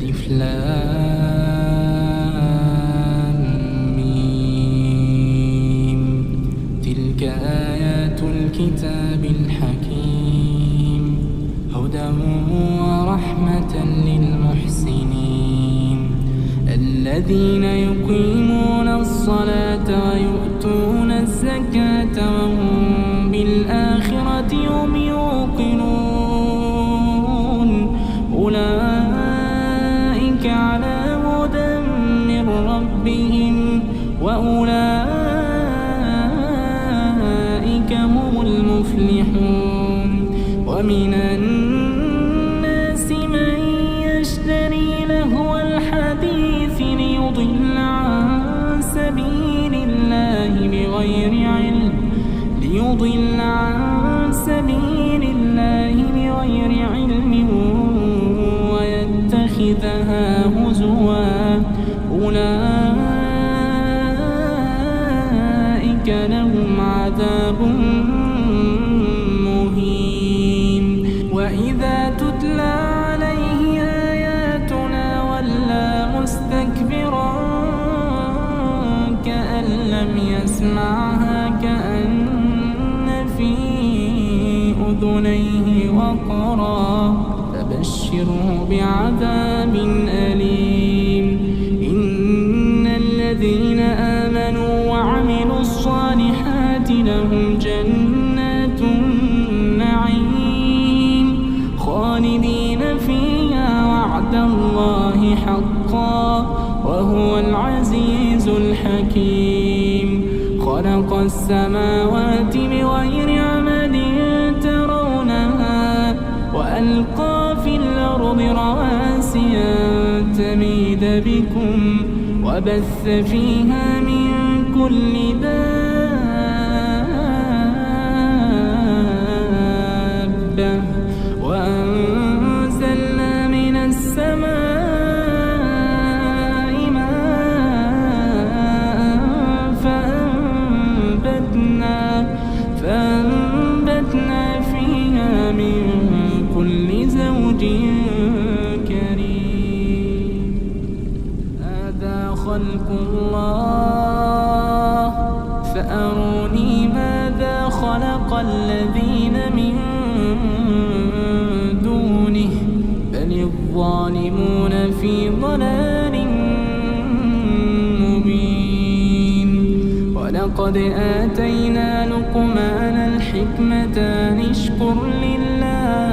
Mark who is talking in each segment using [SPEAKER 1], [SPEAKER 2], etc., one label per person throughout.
[SPEAKER 1] ألف لام ميم. تلك آيات الكتاب الحكيم هدى ورحمة للمحسنين الذين يقيمون الصلاة ويؤتون الزكاة وهم بالآخرة هم يوقنون أولئك على هدى من ربهم وأولئك هم المفلحون. ومن الناس من يشتري لهو الحديث ليضل عن سبيل الله بغير علم ويتخذها هزوا أولئك لهم عذاب مهين. وإذا تتلى عليه آياتنا ولى مستكبرا كأن لم يسمعها كأن في أذنيه وقرا فبشره بعذاب أليم. إن الذين آمنوا وعملوا الصالحات لهم جنات النعيم خالدين فيها وعد الله حقا وهو العزيز الحكيم. خلق السماوات بغير عمد ترونها وألقى في الأرض رواسي أن تميد بكم وبث فيها من كل دابة وأنزلنا من السماء ماء فأنبتنا فيها من كل زوج كريم. هذا خلق الله فأروني ماذا خلق الذين من دونه بل الظالمون في ضلال مبين. ولقد آتينا لقمان الحكمة أن اشكر لله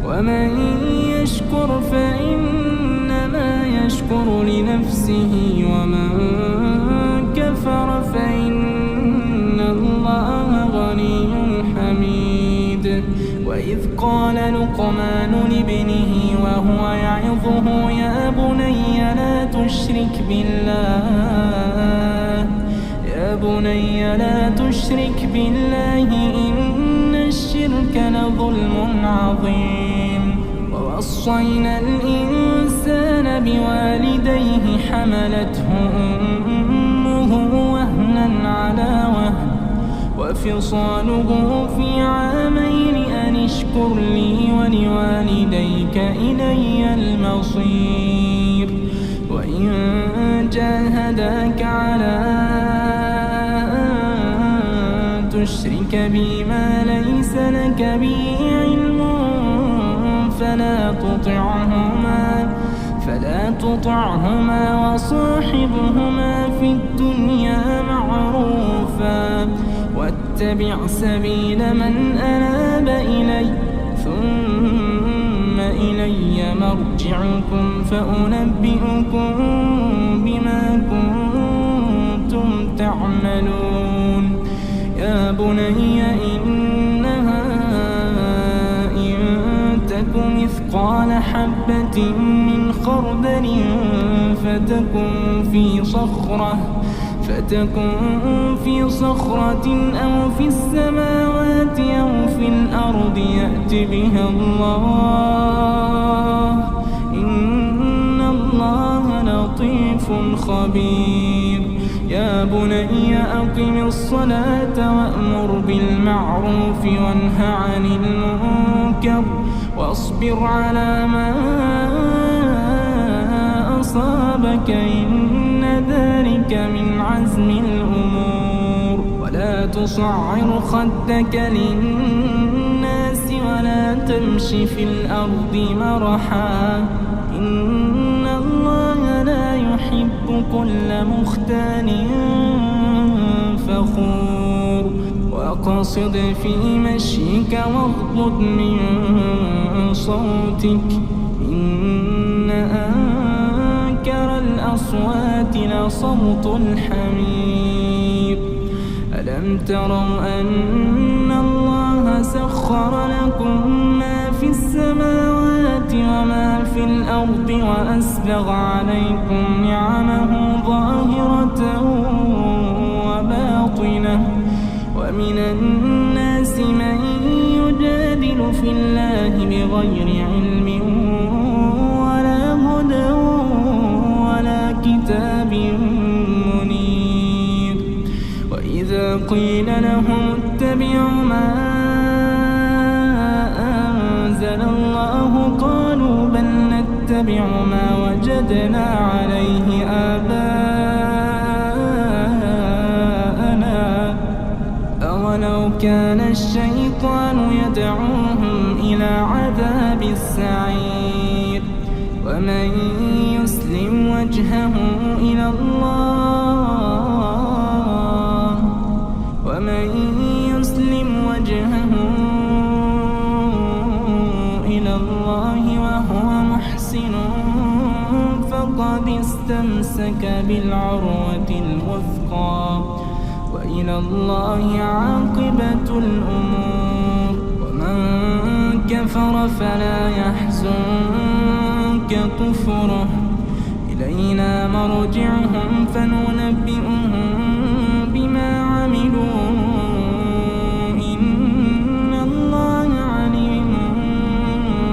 [SPEAKER 1] ومن يشكر فإنما يشكر لنفسه ومن كفر فإن الله غني حميد. وإذ قال لقمان لابنه وهو يعظه يا بني لا تشرك بالله إن الشرك لظلم عظيم. ووصينا الإنسان بوالديه حملته أمه وهنا على وهن وفصاله في عامين أن اشكر لي ولوالديك إلي المصير. وإن جاهداك على أن تشرك بي ما ليس لك به علم فلا تطعهما وصاحبهما في الدنيا معروفا واتبع سبيل من أناب إلي ثم إلي مرجعكم فأنبئكم بما كنتم تعملون. يا بني إنها إن تك مثقال حبة من خردل فتكن في صخرة أو في السماوات أو في الأرض يأت بها الله إن الله لطيف خبير. يا بني أقم الصلاة وأمر بالمعروف وانه عن المنكر واصبر على ما أخاك إن ذلك من عزم الأمور. ولا تصعر خدك للناس ولا تمش في الأرض مرحا إن الله لا يحب كل مختال فخور. واقصد في مشيك واغضض من صوتك إن أنكر الأصوات لصوت الحمير. ألم تروا أن الله سخر لكم ما في السماوات وما في الأرض وأسبغ عليكم نعمه ظاهرة وباطنة ومن الناس من يجادل في الله بغير علم ولا هدى ولا كتاب منير. وإذا قيل لهم اتبعوا ما أنزل الله قالوا بل نتبع ما وجدنا عليه آباءنا أولو كان الشيطان يدعوهم إلى عذاب السعير. ومن يسلم وجهه إلى الله وهو محسن فقد استمسك بالعروة الوثقى وإلى الله عاقبة الأمور. ومن كفر فلا يحزنك كفره إلينا مرجعهم فننبئهم بما عملوا إن الله عليم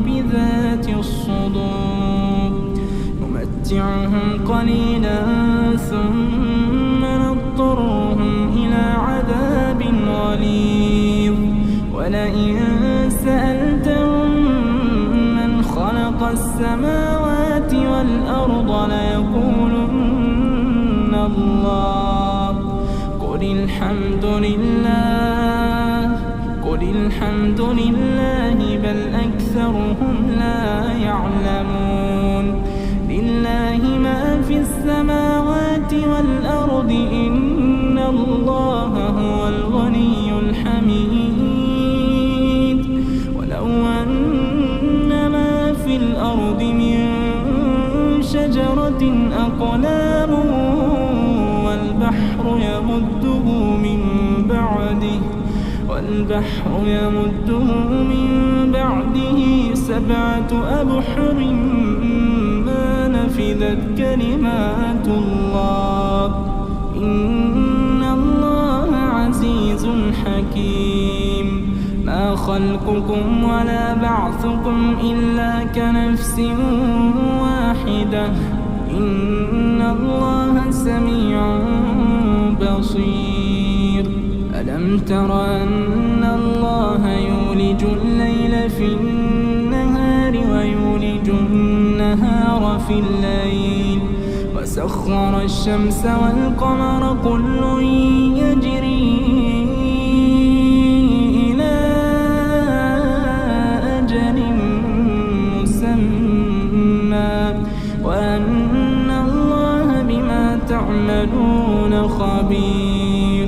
[SPEAKER 1] بذات الصدور. نمتعهم قليلا ثم نضطرهم إلى عذاب غليظ. ولئن سألتهم من خلق السماوات والأرض ليقولن الله قل الحمد لله بل أكثرهم لا يعلمون. لله ما في السماوات والأرض إن الله هو الغني الحميد. ولو أن ما في الأرض من شجرة أقلام والبحر يمده من بعده 7 أبحر ما نفذت كلمات الله إن الله عزيز حكيم. ما خلقكم ولا بعثكم إلا كنفس واحدة إن الله سميع بصير. ألم تر أن الله يولج الليل في النهار ويولج النهار في الليل وسخر الشمس والقمر كل يجري إلى أجل مسمى وأن الله بما تعملون خبير.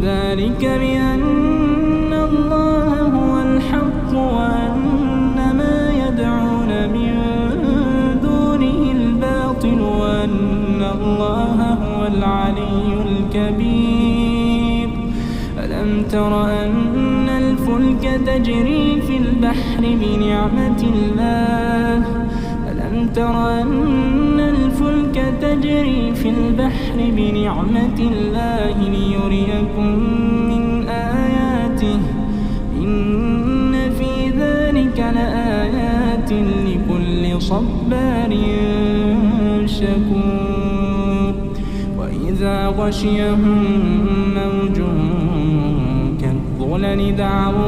[SPEAKER 1] ذلك بأن الله هو الحق وأن ما يدعون من دونه الباطل وأن الله هو العلي الكبير. ألم تر أن الفلك تجري في البحر بنعمة الله ألم تر أن الفلك تجري في البحر بنعمة الله ليريكم من آياته إن في ذلك لآيات لكل صبار شكور. وإذا غشيهم موج كالظلل دعوا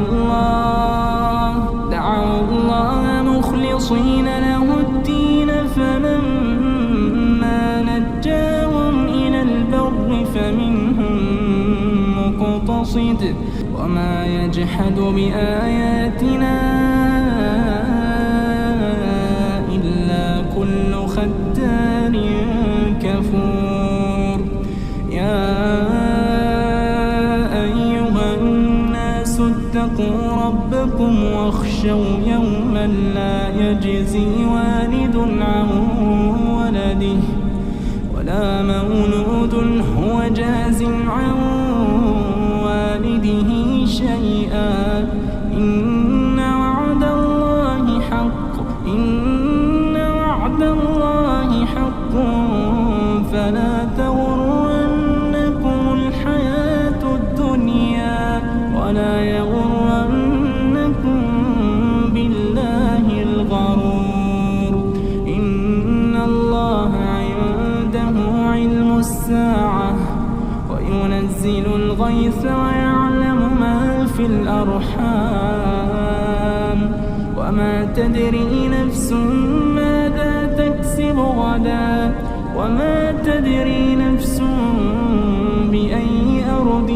[SPEAKER 1] الله مخلصين له الدين فلما مقتصد وما يجحد بآياتنا إلا كل ختان كفور. يا أيها الناس اتقوا ربكم واخشوا يوما لا يجزي والد عن ولده ولا مولود هو جاز عن والده شيئا إن وعد الله حق فلا تغرنكم الحياة الدنيا ولا يغرنكم بالله الغرور. إن الله عنده علم الساعة وينزل الغيث ويعلم ما في الأرحام وما تدري نفس ماذا تكسب غدا وما تدري نفس بأي أرض